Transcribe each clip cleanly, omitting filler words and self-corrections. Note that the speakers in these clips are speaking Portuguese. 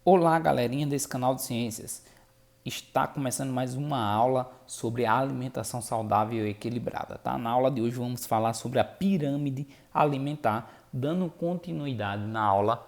Olá, galerinha desse canal de ciências. Está começando mais uma aula sobre a alimentação saudável e equilibrada, tá? Na aula de hoje vamos falar sobre a pirâmide alimentar, dando continuidade na aula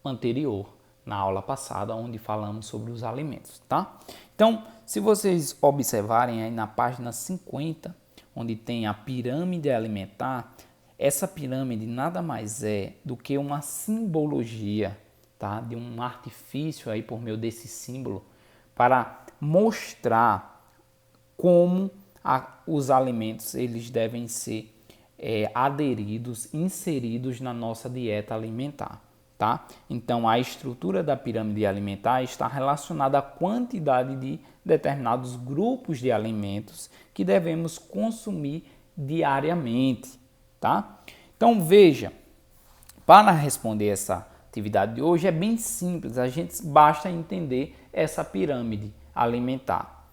anterior, na aula passada, onde falamos sobre os alimentos, tá? Então, se vocês observarem aí na página 50, onde tem a pirâmide alimentar, essa pirâmide nada mais é do que uma simbologia, tá? De um artifício aí por meio desse símbolo para mostrar como os alimentos eles devem ser aderidos, inseridos na nossa dieta alimentar, tá? Então a estrutura da pirâmide alimentar está relacionada à quantidade de determinados grupos de alimentos que devemos consumir diariamente, tá? Então veja, para responder essa atividade de hoje é bem simples, a gente basta entender essa pirâmide alimentar.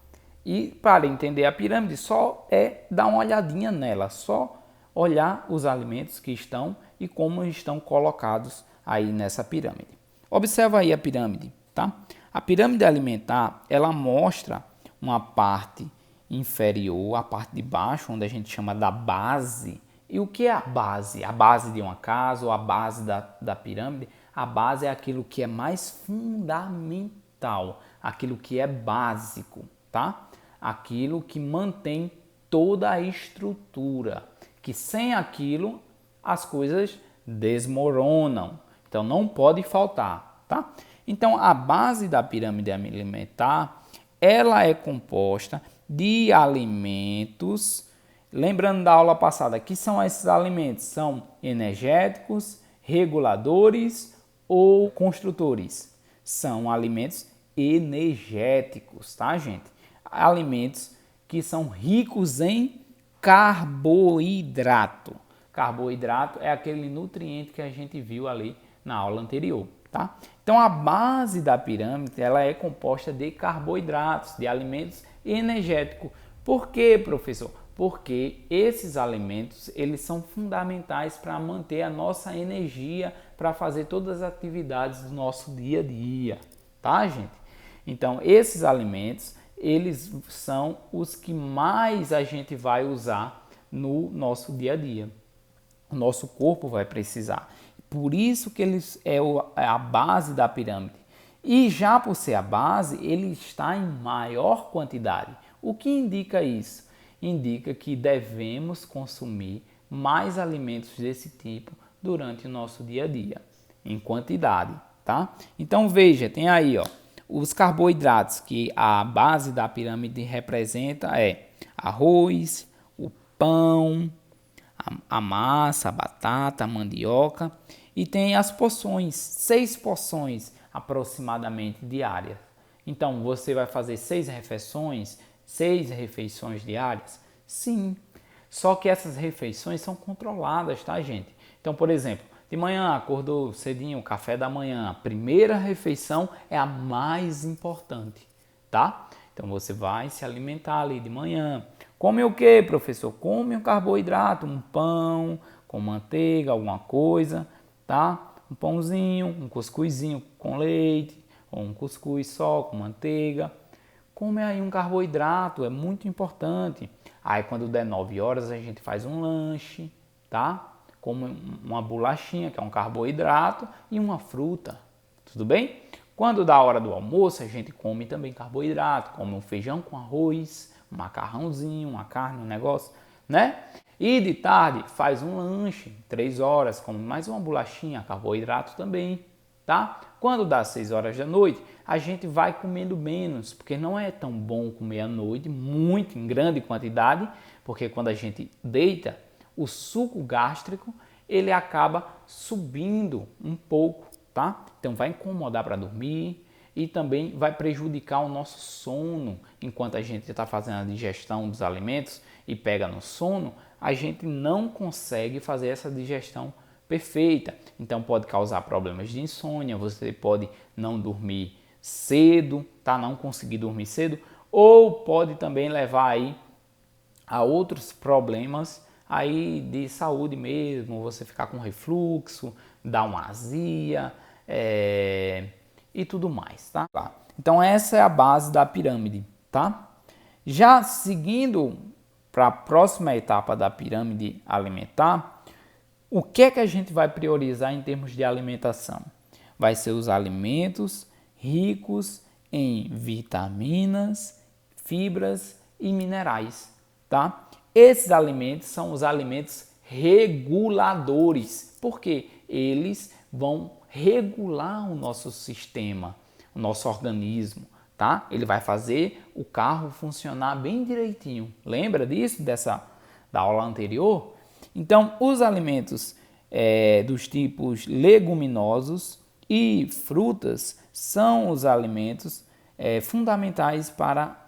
E para entender a pirâmide, só é dar uma olhadinha nela, só olhar os alimentos que estão e como estão colocados aí nessa pirâmide. Observa aí a pirâmide, tá? A pirâmide alimentar, ela mostra uma parte inferior, a parte de baixo, onde a gente chama da base. E o que é a base? A base de uma casa ou a base da pirâmide? A base é aquilo que é mais fundamental, aquilo que é básico, tá? Aquilo que mantém toda a estrutura, que sem aquilo as coisas desmoronam. Então não pode faltar, tá? Então a base da pirâmide alimentar, ela é composta de alimentos. Lembrando da aula passada, que são esses alimentos? São energéticos, reguladores ou construtores? São alimentos energéticos, tá, gente? Alimentos que são ricos em carboidrato. Carboidrato é aquele nutriente que a gente viu ali na aula anterior, tá? Então a base da pirâmide, ela é composta de carboidratos, de alimentos energéticos. Por quê, professor? Porque esses alimentos, eles são fundamentais para manter a nossa energia para fazer todas as atividades do nosso dia a dia, tá, gente? Então, esses alimentos, eles são os que mais a gente vai usar no nosso dia a dia. O nosso corpo vai precisar. Por isso que eles é a base da pirâmide. E já por ser a base, ele está em maior quantidade. O que indica isso? Indica que devemos consumir mais alimentos desse tipo durante o nosso dia a dia, em quantidade, tá? Então veja, tem aí, ó, os carboidratos que a base da pirâmide representa é arroz, o pão, a massa, a batata, a mandioca, e tem as porções, 6 porções aproximadamente diárias. Então você vai fazer 6 refeições diárias? Sim. Só que essas refeições são controladas, tá, gente? Então, por exemplo, de manhã acordou cedinho, café da manhã, a primeira refeição é a mais importante, tá? Então você vai se alimentar ali de manhã. Come o que, professor? Come um carboidrato, um pão com manteiga, alguma coisa, tá? Um pãozinho, um cuscuzinho com leite, ou um cuscuz só com manteiga. Come aí um carboidrato, é muito importante. Aí quando der 9 horas a gente faz um lanche, tá? Como uma bolachinha, que é um carboidrato, e uma fruta, tudo bem? Quando dá a hora do almoço, a gente come também carboidrato, come um feijão com arroz, um macarrãozinho, uma carne, um negócio, né? E de tarde faz um lanche, 3 horas, come mais uma bolachinha, carboidrato também, tá? Quando dá 6 horas da noite, a gente vai comendo menos, porque não é tão bom comer à noite, muito em grande quantidade, porque quando a gente deita, o suco gástrico, ele acaba subindo um pouco, tá? Então vai incomodar para dormir e também vai prejudicar o nosso sono. Enquanto a gente está fazendo a digestão dos alimentos e pega no sono, a gente não consegue fazer essa digestão perfeita. Então pode causar problemas de insônia, você pode não dormir cedo, tá? Não conseguir dormir cedo, ou pode também levar aí a outros problemas aí de saúde mesmo, você ficar com refluxo, dar uma azia, e tudo mais, tá? Então essa é a base da pirâmide, tá? Já seguindo para a próxima etapa da pirâmide alimentar, o que é que a gente vai priorizar em termos de alimentação? Vai ser os alimentos ricos em vitaminas, fibras e minerais, tá? Esses alimentos são os alimentos reguladores, porque eles vão regular o nosso sistema, o nosso organismo, tá? Ele vai fazer o carro funcionar bem direitinho. Lembra disso, da aula anterior? Então, os alimentos dos tipos leguminosos e frutas são os alimentos fundamentais para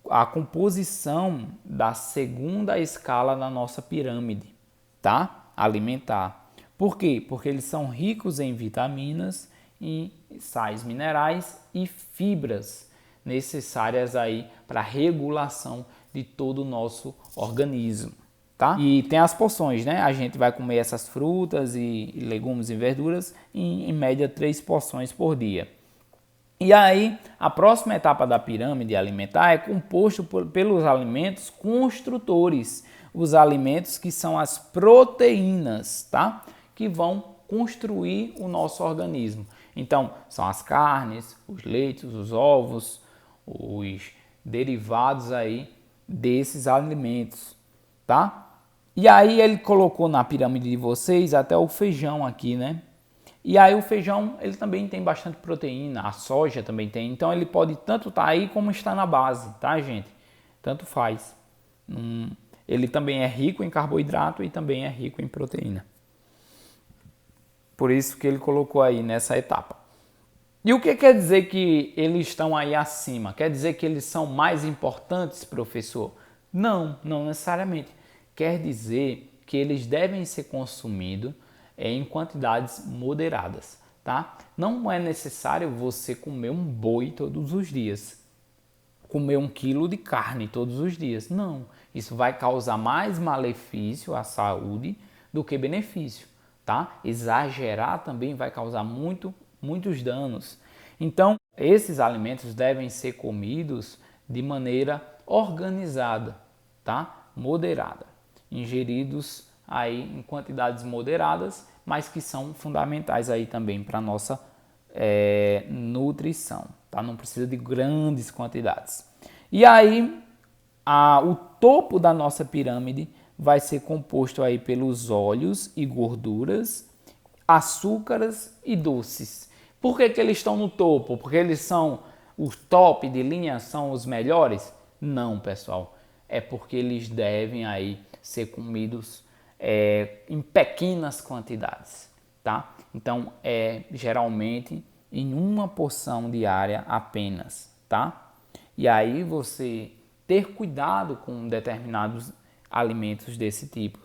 a composição da segunda escala na nossa pirâmide, tá? Alimentar. Por quê? Porque eles são ricos em vitaminas, em sais minerais e fibras necessárias aí para a regulação de todo o nosso organismo, tá? E tem as porções, né? A gente vai comer essas frutas e legumes e verduras em média 3 porções por dia. E aí, a próxima etapa da pirâmide alimentar é composto pelos alimentos construtores, os alimentos que são as proteínas, tá? Que vão construir o nosso organismo. Então, são as carnes, os leites, os ovos, os derivados aí desses alimentos, tá? E aí ele colocou na pirâmide de vocês até o feijão aqui, né? E aí o feijão, ele também tem bastante proteína, a soja também tem, então ele pode tanto estar aí como estar na base, tá, gente? Tanto faz. Ele também é rico em carboidrato e também é rico em proteína. Por isso que ele colocou aí nessa etapa. E o que quer dizer que eles estão aí acima? Quer dizer que eles são mais importantes, professor? Não, não necessariamente. Quer dizer que eles devem ser consumidos em quantidades moderadas, tá? Não é necessário você comer um boi todos os dias, comer 1 quilo de carne todos os dias. Não, isso vai causar mais malefício à saúde do que benefício, tá? Exagerar também vai causar muitos danos. Então, esses alimentos devem ser comidos de maneira organizada, tá? Moderada, ingeridos aí em quantidades moderadas, mas que são fundamentais aí também para a nossa nutrição, tá? Não precisa de grandes quantidades. E aí, o topo da nossa pirâmide vai ser composto aí pelos óleos e gorduras, açúcares e doces. Por que eles estão no topo? Porque eles são os top de linha, são os melhores? Não, pessoal. É porque eles devem aí ser comidos em pequenas quantidades, tá? Então, geralmente em uma porção diária apenas, tá? E aí você ter cuidado com determinados alimentos desse tipo,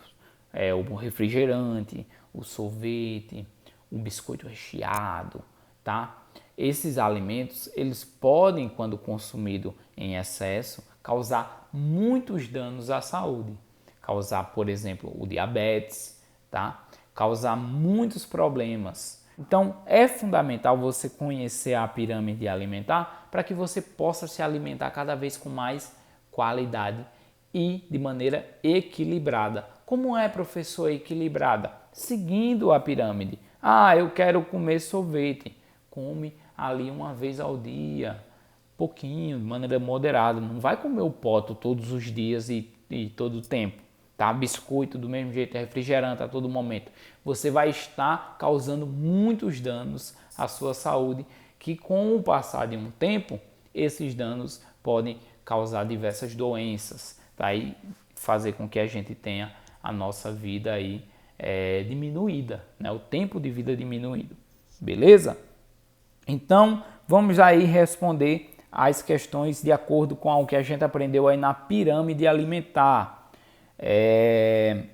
o refrigerante, o sorvete, o biscoito recheado, tá? Esses alimentos, eles podem, quando consumidos em excesso, causar muitos danos à saúde. Causar, por exemplo, o diabetes, tá? Causar muitos problemas. Então, é fundamental você conhecer a pirâmide alimentar para que você possa se alimentar cada vez com mais qualidade e de maneira equilibrada. Como é, professor, equilibrada? Seguindo a pirâmide. Eu quero comer sorvete. Come ali uma vez ao dia, pouquinho, de maneira moderada. Não vai comer o pote todos os dias e todo o tempo. Tá? Biscoito do mesmo jeito, refrigerante a todo momento. Você vai estar causando muitos danos à sua saúde, que com o passar de um tempo, esses danos podem causar diversas doenças, tá? E fazer com que a gente tenha a nossa vida aí diminuída, né? O tempo de vida diminuído, beleza? Então, vamos aí responder as questões de acordo com o que a gente aprendeu aí na pirâmide alimentar.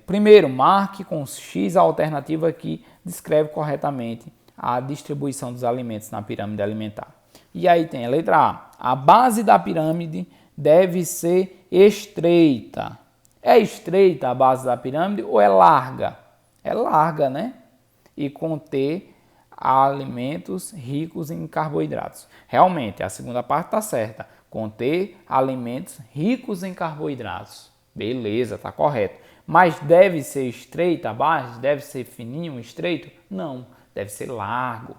Primeiro, marque com X a alternativa que descreve corretamente a distribuição dos alimentos na pirâmide alimentar. E aí tem a letra A. A base da pirâmide deve ser estreita. É estreita a base da pirâmide ou é larga? É larga, né? E conter alimentos ricos em carboidratos. Realmente, a segunda parte está certa. Conter alimentos ricos em carboidratos. Beleza, está correto. Mas deve ser estreita a base? Deve ser fininho, estreito? Não, deve ser largo.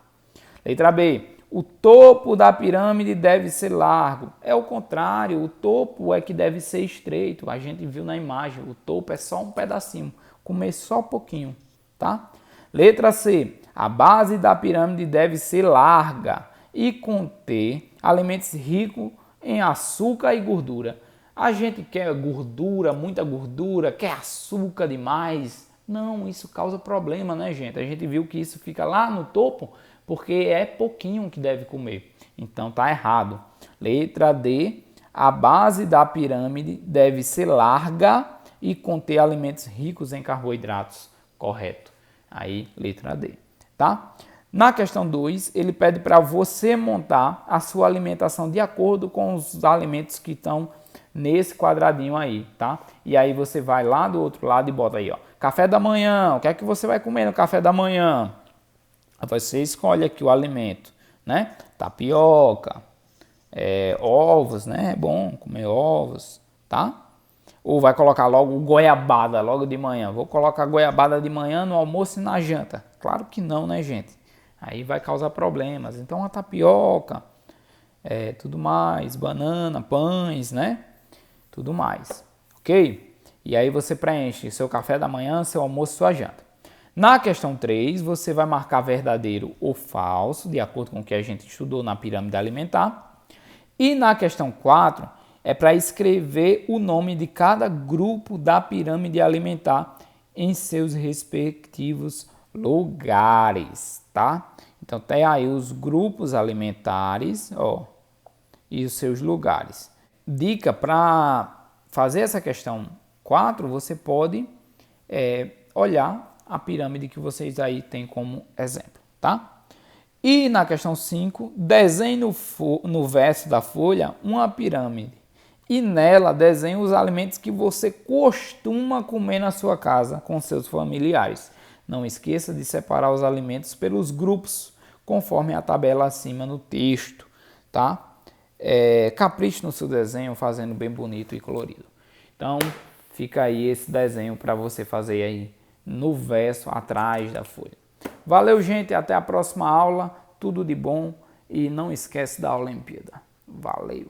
Letra B. O topo da pirâmide deve ser largo. É o contrário, o topo é que deve ser estreito. A gente viu na imagem, o topo é só um pedacinho, comer só um pouquinho, tá? Letra C. A base da pirâmide deve ser larga e conter alimentos ricos em açúcar e gordura. A gente quer gordura, muita gordura, quer açúcar demais. Não, isso causa problema, né, gente? A gente viu que isso fica lá no topo porque é pouquinho que deve comer. Então tá errado. Letra D. A base da pirâmide deve ser larga e conter alimentos ricos em carboidratos. Correto. Aí, letra D. Tá? Na questão 2, ele pede para você montar a sua alimentação de acordo com os alimentos que estão nesse quadradinho aí, tá? E aí você vai lá do outro lado e bota aí, ó. Café da manhã, o que é que você vai comer no café da manhã? Você escolhe aqui o alimento, né? Tapioca, ovos, né? É bom comer ovos, tá? Ou vai colocar logo goiabada logo de manhã. Vou colocar goiabada de manhã no almoço e na janta. Claro que não, né, gente? Aí vai causar problemas. Então a tapioca, tudo mais, banana, pães, né? Tudo mais, ok? E aí você preenche seu café da manhã, seu almoço, sua janta. Na questão 3, você vai marcar verdadeiro ou falso, de acordo com o que a gente estudou na pirâmide alimentar. E na questão 4, é para escrever o nome de cada grupo da pirâmide alimentar em seus respectivos lugares, tá? Então tem aí os grupos alimentares, ó, e os seus lugares. Dica para fazer essa questão 4, você pode olhar a pirâmide que vocês aí têm como exemplo, tá? E na questão 5, desenhe no verso da folha uma pirâmide e nela desenhe os alimentos que você costuma comer na sua casa com seus familiares. Não esqueça de separar os alimentos pelos grupos, conforme a tabela acima no texto, tá? Capriche no seu desenho, fazendo bem bonito e colorido. Então, fica aí esse desenho para você fazer aí no verso atrás da folha. Valeu, gente, até a próxima aula, tudo de bom e não esquece da Olimpíada. Valeu!